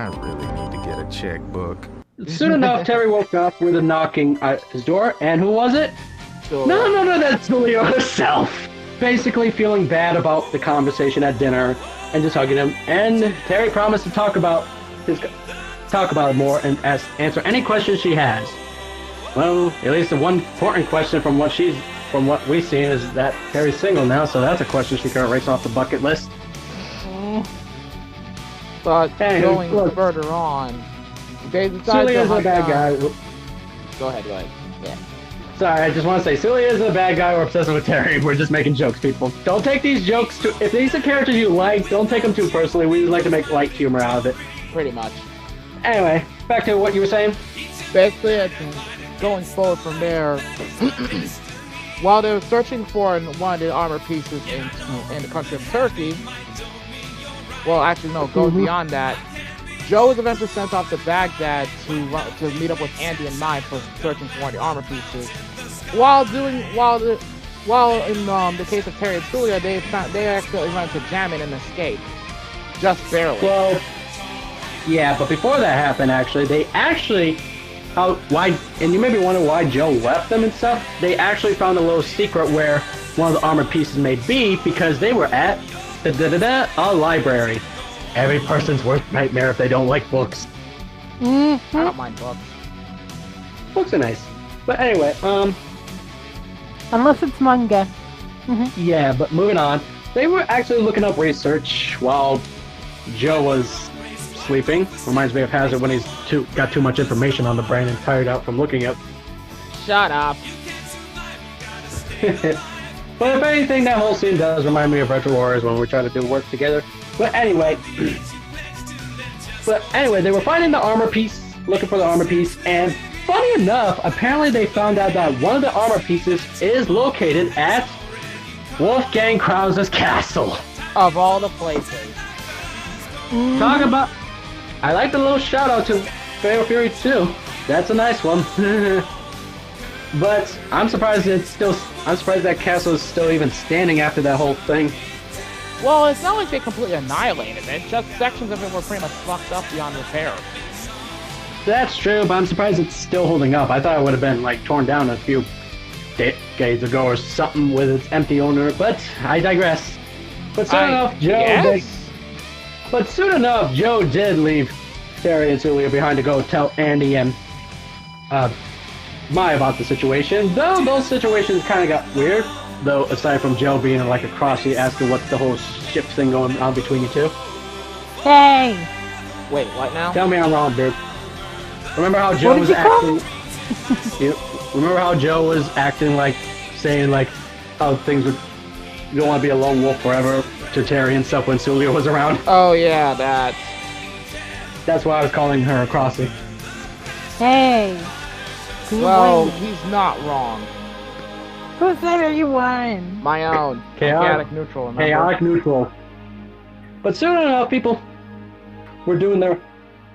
I really need to get a checkbook. Soon enough, Terry woke up with a knocking at his door, and who was it? No, that's Julio herself. Basically feeling bad about the conversation at dinner, and just hugging him. And Terry promised to talk about it more and answer any questions she has. Well, at least the one important question from what we've seen is that Terry's single now, so that's a question she can erase off the bucket list. But going further on, they decided Julia's a bad guy. Go ahead. Yeah. Sorry, I just want to say, Celia is a bad guy. We're obsessed with Terry. We're just making jokes, people. Don't take these jokes if these are characters you like, don't take them too personally. We like to make light humor out of it. Pretty much. Anyway, back to what you were saying. Basically, going forward from there, while they were searching for one of the armor pieces in the country of Turkey, well, actually, no, going beyond that, Joe was eventually sent off to Baghdad to meet up with Andy and Mai for searching for one of the armor pieces. While in the case of Terry and Julia, they actually went to jam it and escape, just barely. Well, yeah, but before that happened, and you may be wondering why Joe left them and stuff. They actually found a little secret where one of the armor pieces may be, because they were at a library. Every person's worst nightmare if they don't like books. I don't mind books. Books are nice. But anyway, unless it's manga. Yeah, but moving on. They were actually looking up research while Joe was sleeping. Reminds me of Hazard when he's got too much information on the brain and tired out from looking up. Shut up. But if anything, that whole scene does remind me of Retro Warriors when we're trying to do work together. But anyway, they were finding the armor piece, looking for the armor piece, and funny enough, apparently they found out that one of the armor pieces is located at Wolfgang Krause's castle. Of all the places. Talk about... I like the little shout out to Fatal Fury 2. That's a nice one. But I'm surprised that castle is still even standing after that whole thing. Well, it's not like they completely annihilated it, just sections of it were pretty much fucked up beyond repair. That's true, but I'm surprised it's still holding up. I thought it would have been, torn down a few decades ago or something with its empty owner, but I digress. But soon enough, Joe did leave Terry and Celia behind to go tell Andy and Mai about the situation, though those situations kind of got weird, though aside from Joe being like a Crossy asking what's the whole ship thing going on between you two. Hey! Wait, what now? Tell me I'm wrong, dude. Remember how Joe was acting... Remember how Joe was acting saying how things would... You don't want to be a lone wolf forever to Terry and stuff when Celia was around? Oh yeah, that. That's why I was calling her a Crossy. Hey! Well, he's not wrong. Who said you won? My own. Chaotic neutral, remember? Chaotic neutral. But soon enough, people were doing their...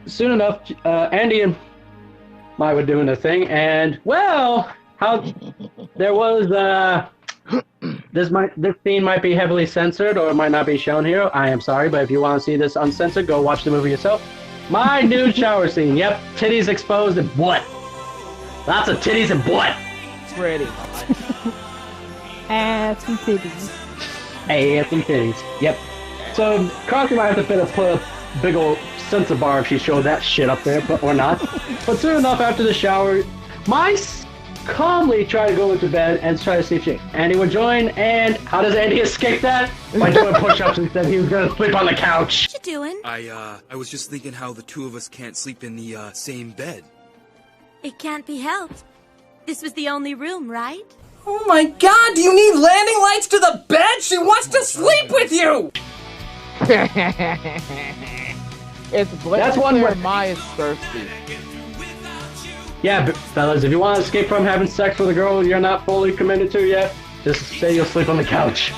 Soon enough, Andy and Mai were doing their thing, and, well, there was, this scene might be heavily censored, or it might not be shown here. I am sorry, but if you want to see this uncensored, go watch the movie yourself. My nude shower scene. Yep, titties exposed and what? Lots of titties and what? Pretty much. Ass and titties. Ass and titties. Yep. So Crossy might have to put a big old censor bar if she showed that shit up there, or not. But soon enough, after the shower, Mai calmly tried to go into bed and try to see if Andy would join. And how does Andy escape that? By doing push-ups and said he was gonna sleep on the couch. What you doing? I was just thinking how the two of us can't sleep in the same bed. It can't be helped. This was the only room, right? Oh my god, do you need landing lights to the bed? She wants to sleep with you! It's That's one where way. Mai is thirsty. Yeah, but fellas, if you want to escape from having sex with a girl you're not fully committed to yet, just say you'll sleep on the couch.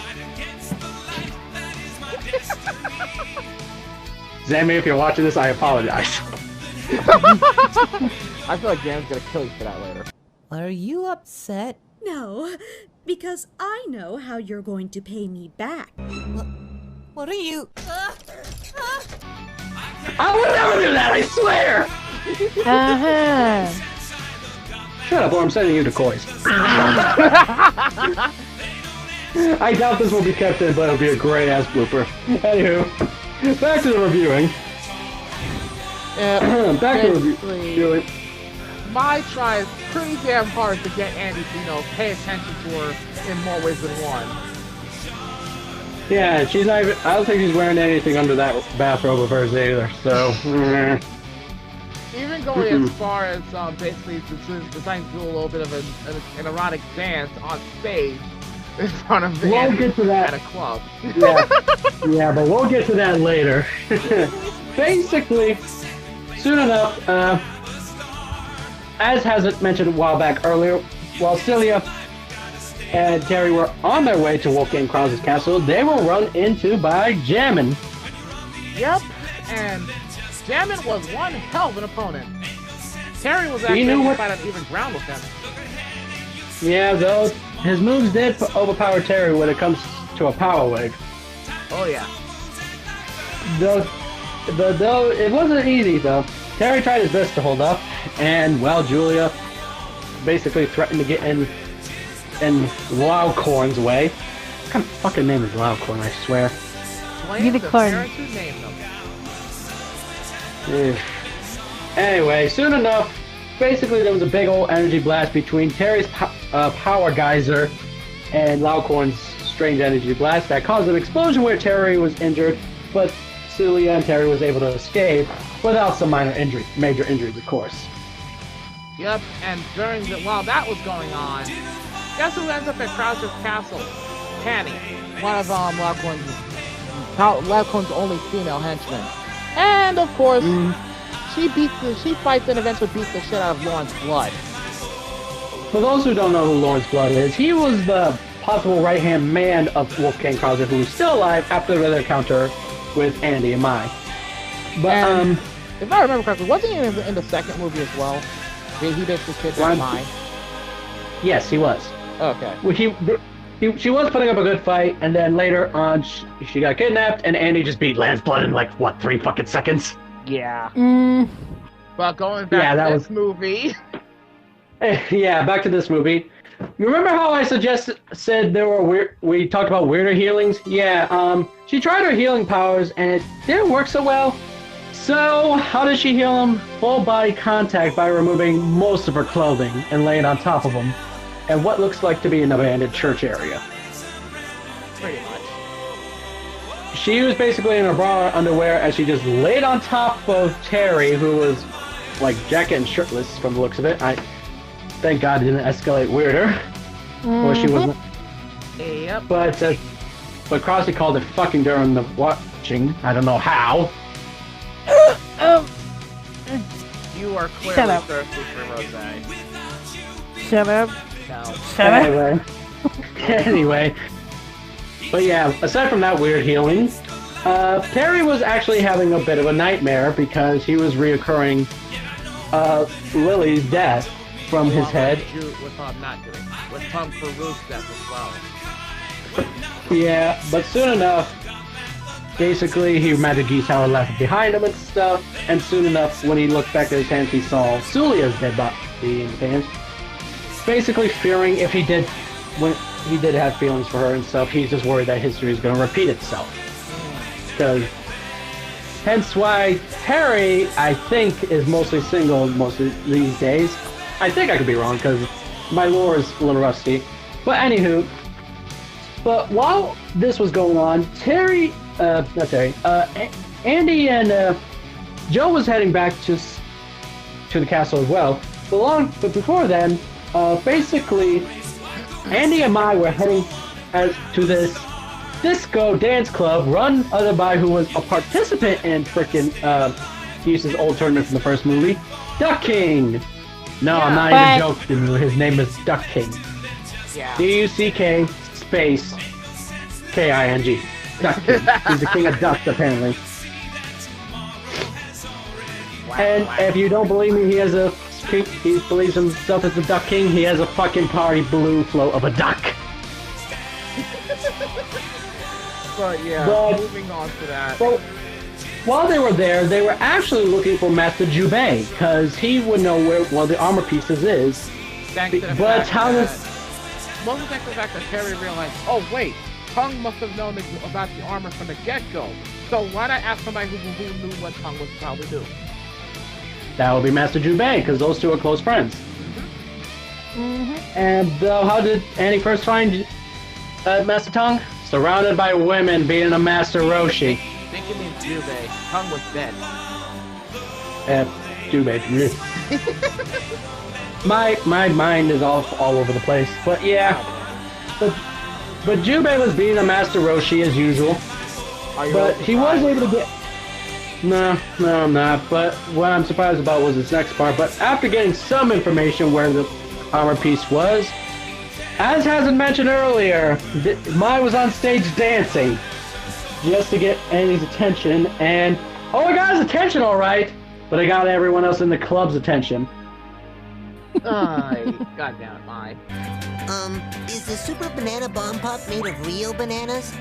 Zammy, if you're watching this, I apologize. I feel like Dan's gonna kill you for that later. Are you upset? No, because I know how you're going to pay me back. What are you... I would never do that, I swear! Uh-huh. Shut up, or I'm sending you to Koi's. I doubt this will be kept in, but it'll be a great-ass blooper. Anywho, back to the reviewing. Back to reviewing. Mai tries pretty damn hard to get Andy to, pay attention to her in more ways than one. Yeah, she's not even, I don't think she's wearing anything under that bathrobe of hers either, so... Even going as far as basically deciding to do a little bit of an erotic dance on stage in front of We'll get to that. at a club. Yeah, but we'll get to that later. Basically, soon enough, as Hazard mentioned a while back earlier, while Celia and Terry were on their way to Wolfgang Krause's castle, they were run into by Jammin. Yep, and Jammin was one hell of an opponent. Terry was actually able to fight on even ground with him. Yeah, though, his moves did overpower Terry when it comes to a power wave. Oh yeah. Though it wasn't easy, though. Terry tried his best to hold up, and, well, Julia basically threatened to get in Loudcorn's way. What kind of fucking name is Loudcorn, I swear? Unicorn. Anyway, soon enough, basically there was a big old energy blast between Terry's power geyser and Loudcorn's strange energy blast that caused an explosion where Terry was injured, but Celia and Terry was able to escape without some major injuries, of course. Yep, and while that was going on, guess who ends up at Krause's castle? Penny, one of Loudcorn's only female henchmen. And of course, she fights and eventually beats the shit out of Lawrence Blood. For those who don't know who Lawrence Blood is, he was the possible right-hand man of Wolfgang Krause, who is still alive after their encounter with Andy and Mai. But if I remember correctly, wasn't he in the second movie as well? He basically kidnapped Mai. Yes, he was. Okay. Well, she was putting up a good fight, and then later on, she got kidnapped, and Andy just beat Lance Blood in like, what, 3 fucking seconds? Yeah. But going back to this movie... Yeah, back to this movie. You remember how I said there were we talked about weirder healings? Yeah, she tried her healing powers, and it didn't work so well. So, how does she heal him? Full body contact by removing most of her clothing and laying on top of him. And what looks like to be an abandoned church area. Pretty much. She was basically in her bra underwear as she just laid on top of Terry, who was like jacket and shirtless from the looks of it. I thank God it didn't escalate weirder. Or she wasn't. Yep. But Crossy called it fucking during the watching. I don't know how. You are clearly thirsty for rosé. Shut up. No. Anyway. But yeah, aside from that weird healing, Terry was actually having a bit of a nightmare because he was reoccurring Lily's death from his head. With Tom Cruise's death as well. Yeah, but soon enough, basically he Magic Geese Howard left behind him and stuff, and soon enough, when he looked back at his hands, he saw Sulia's dead body in his hands. Basically fearing if he did have feelings for her and stuff, he's just worried that history is going to repeat itself. Hence why Terry, I think, is mostly single most of these days. I think I could be wrong, because my lore is a little rusty. But anywho, while this was going on, Andy and Joe was heading back to the castle as well. But before then, basically, Andy and Mai were heading to this disco dance club run by who was a participant in frickin' Hughes' old tournament from the first movie, Duck King. No, yeah, I'm not even joking. His name is Duck King. Yeah. D-U-C-K space K-I-N-G. Duck King. He's the king of ducks, apparently. And if you don't believe me, he believes himself as the Duck King. He has a fucking party blue float of a duck. But yeah, moving on to that. while they were there, they were actually looking for Master Jubei, because he would know where one of the armor pieces is. Thanks to the But fact how that, does... Mostly thanks to the fact that Terry realized, oh wait, Tung must have known about the armor from the get-go. So why not ask somebody who knew what Tung would probably do? That would be Master Jubei, because those two are close friends. And how did Annie first find Master Tung? Surrounded by women, being a Master Roshi. I think it means Jubei. Tung was dead. Jubei. my mind is all over the place. But yeah. But Jubei was being a Master Roshi as usual. But he was able to get... No, I'm not. But what I'm surprised about was this next part. But after getting some information where the armor piece was, as Hazard mentioned earlier, Mai was on stage dancing just to get Annie's attention, and oh, I got his attention all right, but I got everyone else in the club's attention. Goddamn it, Mai. Is the Super Banana Bomb Pop made of real bananas?